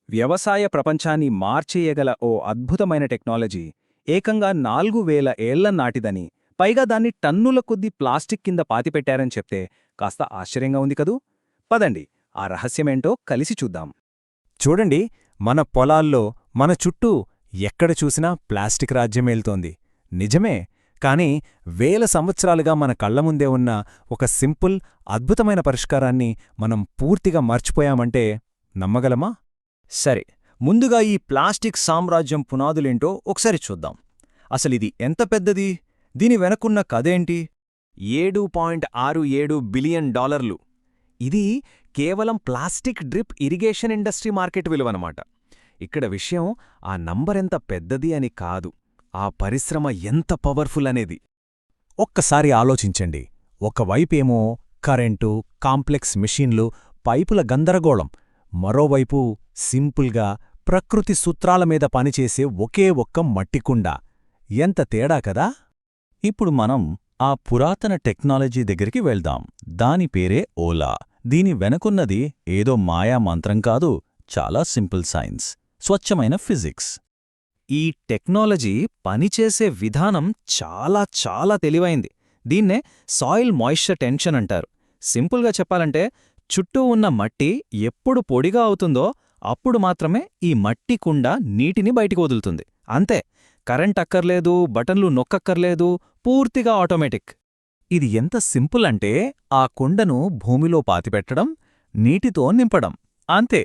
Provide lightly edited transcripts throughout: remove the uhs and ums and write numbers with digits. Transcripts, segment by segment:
వ్యవసాయ ప్రపంచాన్ని మార్చేయగల ఓ అద్భుతమైన టెక్నాలజీ ఏకంగా 4000 ఏళ్ల నాటిదని, పైగా దాన్ని టన్నుల కొద్దీ ప్లాస్టిక్ కింద పాతిపెట్టారని చెప్తే కాస్త ఆశ్చర్యంగా ఉంది కదూ. పదండి, ఆ రహస్యమేంటో కలిసి చూద్దాం. చూడండి, మన పొలాల్లో మన చుట్టూ ఎక్కడ చూసినా ప్లాస్టిక్ రాజ్యమేల్తోంది. నిజమే, కాని వేల సంవత్సరాలుగా మన కళ్లముందే ఉన్న ఒక సింపుల్, అద్భుతమైన పరిష్కారాన్ని మనం పూర్తిగా మర్చిపోయామంటే నమ్మగలమా? సరే, ముందుగా ఈ ప్లాస్టిక్ సామ్రాజ్యం పునాదులేంటో ఒకసారి చూద్దాం. అసలిది ఎంత పెద్దది? దీని వెనకున్న కథేంటి? $7.67 బిలియన్. ఇది కేవలం plastic drip irrigation industry market విలువనమాట. ఇక్కడ విషయం ఆ నంబరెంత పెద్దది అని కాదు, ఆ పరిశ్రమ ఎంత పవర్ఫుల్ అనేది. ఒక్కసారి ఆలోచించండి. ఒకవైపేమో కరెంటు, కాంప్లెక్స్ మిషన్లు, పైపుల గందరగోళం, మరోవైపు సింపుల్గా ప్రకృతి సూత్రాల మీద పనిచేసే ఒకే ఒక్క మట్టికుండ. ఎంత తేడా కదా! ఇప్పుడు మనం ఆ పురాతన టెక్నాలజీ దగ్గరికి వెళ్దాం. దాని పేరే ఓలా. దీని వెనకున్నది ఏదో మాయా మంత్రం కాదు, చాలా సింపుల్ సైన్స్, స్వచ్ఛమైన ఫిజిక్స్. ఈ టెక్నాలజీ పనిచేసే విధానం చాలా చాలా తెలివైంది. దీన్నే సాయిల్ మాయిశ్చర్ టెన్షన్ అంటారు. సింపుల్గా చెప్పాలంటే, చుట్టూ ఉన్న మట్టి ఎప్పుడు పొడిగా అవుతుందో అప్పుడు మాత్రమే ఈ మట్టి కుండ నీటిని బయటికి వదులుతుంది. అంతే, కరెంట్ అక్కర్లేదు, బటన్లు నొక్కక్కర్లేదు, పూర్తిగా ఆటోమేటిక్. ఇది ఎంత సింపుల్ అంటే, ఆ కుండను భూమిలో పాతిపెట్టడం, నీటితో నింపడం, అంతే.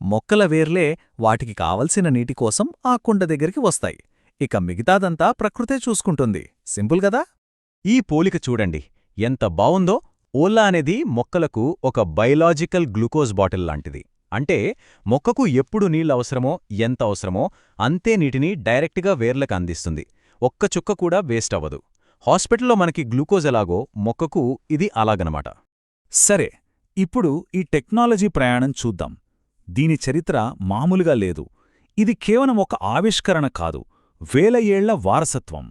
మొక్కల వేర్లే వాటికి కావలసిన నీటికోసం ఆ కుండ దగ్గరికి వస్తాయి. ఇక మిగతాదంతా ప్రకృతే చూసుకుంటుంది. సింపుల్ కదా! ఈ పోలిక చూడండి, ఎంత బావుందో. ఓలా అనేది మొక్కలకు ఒక బయలాజికల్ గ్లూకోజ్ బాటిల్ లాంటిది. అంటే మొక్కకు ఎప్పుడు నీళ్ళవసరమో, ఎంత అవసరమో అంతే నీటిని డైరెక్ట్గా వేర్లకు అందిస్తుంది. ఒక్క చుక్క కూడా వేస్ట్ అవ్వదు. హాస్పిటల్లో మనకి గ్లూకోజ్ ఎలాగో, మొక్కకు ఇది అలాగనమాట. సరే, ఇప్పుడు ఈ టెక్నాలజీ ప్రయాణం చూద్దాం. దీని చరిత్ర మామూలుగా లేదు. ఇది కేవలం ఒక ఆవిష్కరణ కాదు, వేల ఏళ్ల వారసత్వం.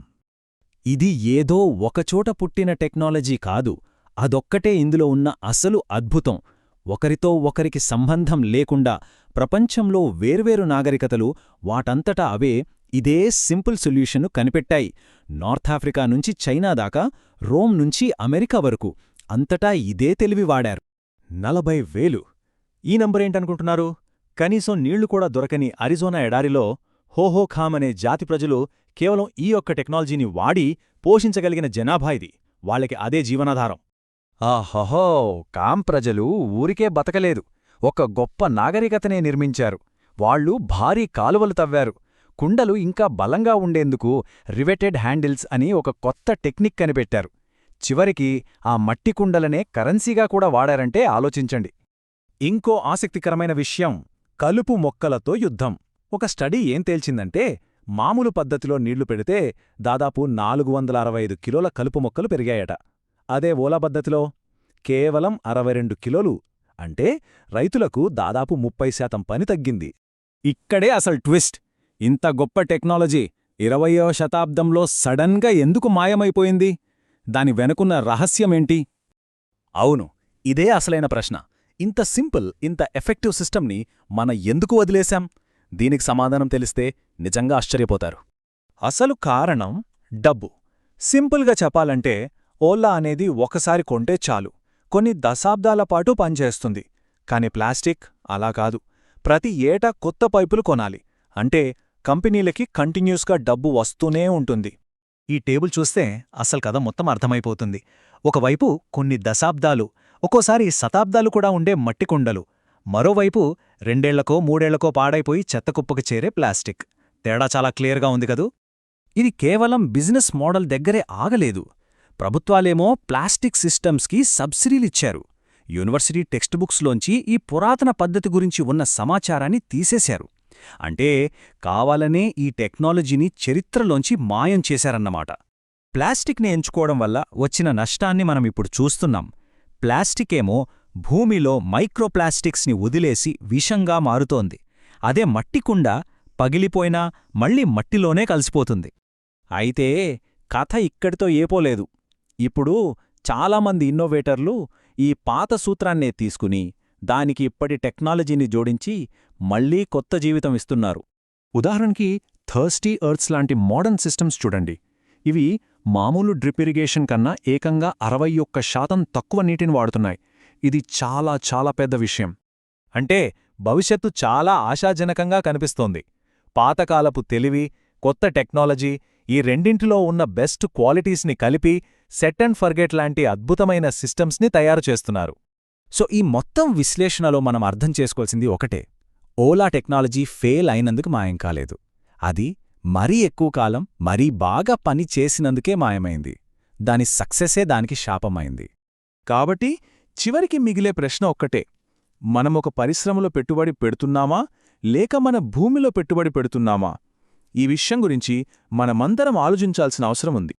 ఇది ఏదో ఒకచోట పుట్టిన టెక్నాలజీ కాదు, అదొక్కటే ఇందులో ఉన్న అసలు అద్భుతం. ఒకరితో ఒకరికి సంబంధం లేకుండా ప్రపంచంలో వేర్వేరు నాగరికతలు వాటంతటా అవే ఇదే సింపుల్ సొల్యూషన్ను కనిపెట్టాయి. నార్థాఫ్రికా నుంచి చైనా దాకా, రోమ్ నుంచి అమెరికా వరకు అంతటా ఇదే తెలివి వాడారు. 40,000. ఈ నంబరేంటనుకుంటున్నారు? కనీసం నీళ్లు కూడా దొరకని అరిజోనా ఎడారిలో హోహోఖామ్ అనే జాతి ప్రజలు కేవలం ఈ ఒక్క టెక్నాలజీని వాడి పోషించగలిగిన జనాభా ఇది. వాళ్ళకి అదే జీవనాధారం. ఆహోహో, కామ్ ప్రజలు ఊరికే బతకలేదు, ఒక గొప్ప నాగరికతనే నిర్మించారు. వాళ్ళు భారీ కాలువలు తవ్వారు. కుండలు ఇంకా బలంగా ఉండేందుకు రివెటెడ్ హ్యాండిల్స్ అని ఒక కొత్త టెక్నిక్ కనిపెట్టారు. చివరికి ఆ మట్టి కుండలనే కరెన్సీగా కూడా వాడారంటే ఆలోచించండి. ఇంకో ఆసక్తికరమైన విషయం, కలుపు మొక్కలతో యుద్ధం. ఒక స్టడీ ఏం తేల్చిందంటే, మామూలు పద్ధతిలో నీళ్లు పెడితే దాదాపు 465 కిలోల కలుపు మొక్కలు పెరిగాయట. అదే ఓలా పద్ధతిలో కేవలం 62 కిలోలు. అంటే రైతులకు దాదాపు 30% పని తగ్గింది. ఇక్కడే అసలు ట్విస్ట్. ఇంత గొప్ప టెక్నాలజీ 20వ శతాబ్దంలో సడన్గా ఎందుకు మాయమైపోయింది? దాని వెనుకున్న రహస్యమేంటి? అవును, ఇదే అసలైన ప్రశ్న. ఇంత సింపుల్, ఇంత ఎఫెక్టివ్ సిస్టమ్ని మనం ఎందుకు వదిలేశాం? దీనికి సమాధానం తెలిస్తే నిజంగా ఆశ్చర్యపోతారు. అసలు కారణం డబ్బు. సింపుల్గా చెప్పాలంటే, ఓలా అనేది ఒకసారి కొంటే చాలు, కొన్ని దశాబ్దాల పాటు పనిచేస్తుంది. కాని ప్లాస్టిక్ అలా కాదు. ప్రతి ఏటా కొత్త పైపులు కొనాలి. అంటే కంపెనీలకి కంటిన్యూస్గా డబ్బు వస్తూనే ఉంటుంది. ఈ టేబుల్ చూస్తే అసలు కథ మొత్తం అర్థమైపోతుంది. ఒకవైపు కొన్ని దశాబ్దాలు, ఒక్కోసారి శతాబ్దాలు కూడా ఉండే మట్టి కుండలు, మరోవైపు 2 ఏళ్లకో 3 ఏళ్లకో పాడైపోయి చెత్తకుప్పకు చేరే ప్లాస్టిక్. తేడా చాలా క్లియర్గా ఉంది కదూ. ఇది కేవలం బిజినెస్ మోడల్ దగ్గరే ఆగలేదు. ప్రభుత్వాలేమో ప్లాస్టిక్ సిస్టమ్స్కి సబ్సిడీలిచ్చారు. యూనివర్సిటీ టెక్స్ట్ బుక్స్లోంచి ఈ పురాతన పద్ధతి గురించి ఉన్న సమాచారాన్ని తీసేశారు. అంటే కావాలనే ఈ టెక్నాలజీని చరిత్రలోంచి మాయం చేశారన్నమాట. ప్లాస్టిక్ని ఎంచుకోవడం వల్ల వచ్చిన నష్టాన్ని మనమిప్పుడు చూస్తున్నాం. ప్లాస్టికేమో భూమిలో మైక్రోప్లాస్టిక్స్ని వదిలేసి విషంగా మారుతోంది. అదే మట్టికుండ పగిలిపోయినా మళ్ళీ మట్టిలోనే కలిసిపోతుంది. అయితే కథ ఇక్కడితో ఏపోలేదు. ఇప్పుడు చాలామంది ఇన్నోవేటర్లు ఈ పాత సూత్రాన్నే తీసుకుని దానికి ఇప్పటి టెక్నాలజీని జోడించి మళ్లీ కొత్త జీవితం ఇస్తున్నారు. ఉదాహరణకి థర్స్టీ ఎర్త్స్ లాంటి మోడర్న్ సిస్టమ్స్ చూడండి. ఇవి మామూలు డ్రిప్ ఇరిగేషన్ కన్నా ఏకంగా 61% తక్కువ నీటిని వాడుతున్నాయి. ఇది చాలా చాలా పెద్ద విషయం. అంటే భవిష్యత్తు చాలా ఆశాజనకంగా కనిపిస్తోంది. పాతకాలపు తెలివి, కొత్త టెక్నాలజీ, ఈ రెండింటిలో ఉన్న బెస్ట్ క్వాలిటీస్ని కలిపి సెట్ అండ్ ఫర్గెట్ లాంటి అద్భుతమైన సిస్టమ్స్ని తయారు చేస్తున్నారు. సో ఈ మొత్తం విశ్లేషణలో మనం అర్థం చేసుకోవాల్సింది ఒకటే: ఓలా టెక్నాలజీ ఫెయిల్ అయినందుకు మాయం కాలేదు. అది మరీ ఎక్కువ కాలం మరీ బాగా పని చేసినందుకే మాయమైంది. దాని సక్సెసే దానికి శాపమైంది. కాబట్టి చివరికి మిగిలే ప్రశ్న ఒక్కటే: మనమొక పరిశ్రమలో పెట్టుబడి పెడుతున్నామా లేక మన భూమిలో పెట్టుబడి పెడుతున్నామా? ఈ విషయం గురించి మనమందరం ఆలోచించాల్సిన అవసరం ఉంది.